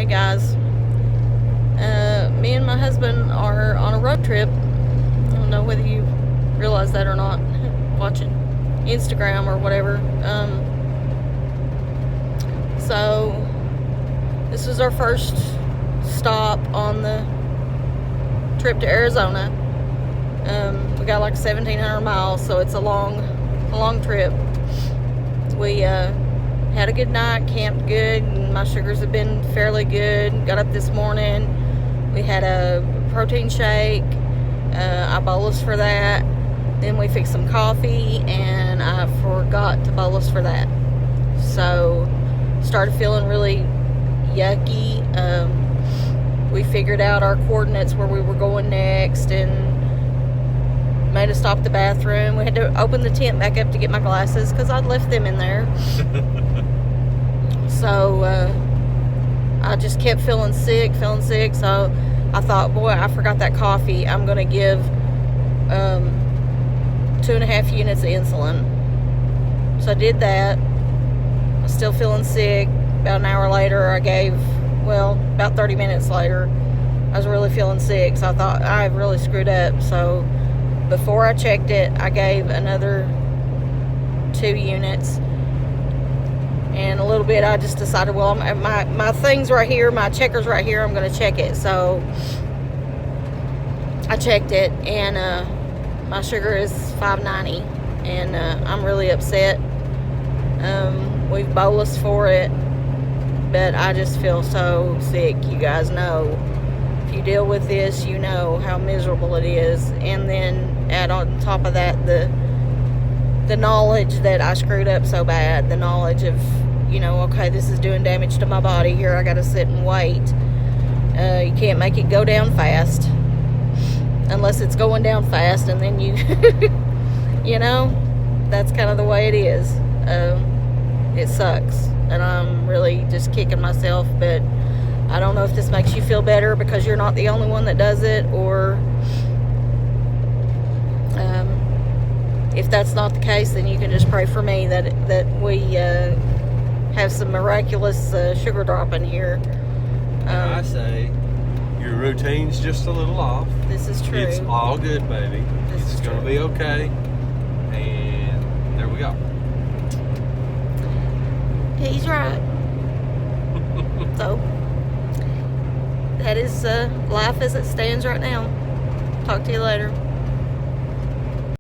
Hey guys, me and my husband are on a road trip. I don't know whether you realize that or not, watching Instagram or whatever. So this is our first stop on the trip to Arizona. We got like 1,700 miles, so it's a long trip. We had a good night, camped good, and my sugars have been fairly good. Got up this morning, we had a protein shake. I bolus for that. Then we fixed some coffee, and I forgot to bolus for that. So started feeling really yucky. We figured out our coordinates where we were going next, and made a stop at the bathroom. We had to open the tent back up to get my glasses because I'd left them in there. So I just kept feeling sick. So I thought, boy, I forgot that coffee. I'm going to give 2.5 units of insulin. So I did that. I was still feeling sick. About an hour later, about 30 minutes later, I was really feeling sick. So I thought, I really screwed up. So before I checked it, I gave another 2 units. And a little bit, I just decided, well, my thing's right here, my checker's right here, I'm going to check it. So I checked it, and my sugar is 590, and I'm really upset. We've bolused for it, but I just feel so sick. You guys know, if you deal with this, you know how miserable it is. And then add on top of that the knowledge that I screwed up so bad, the knowledge of, okay, this is doing damage to my body. Here I gotta sit and wait. You can't make it go down fast unless it's going down fast, and then you that's kind of the way it is. It sucks, and I'm really just kicking myself, but I don't know if this makes you feel better because you're not the only one that does it, or if that's not the case, then you can just pray for me that we have some miraculous sugar drop in here. I say your routine's just a little off. This is true. It's all good, baby. It's going to be okay. And there we go. He's right. So that is life as it stands right now. Talk to you later.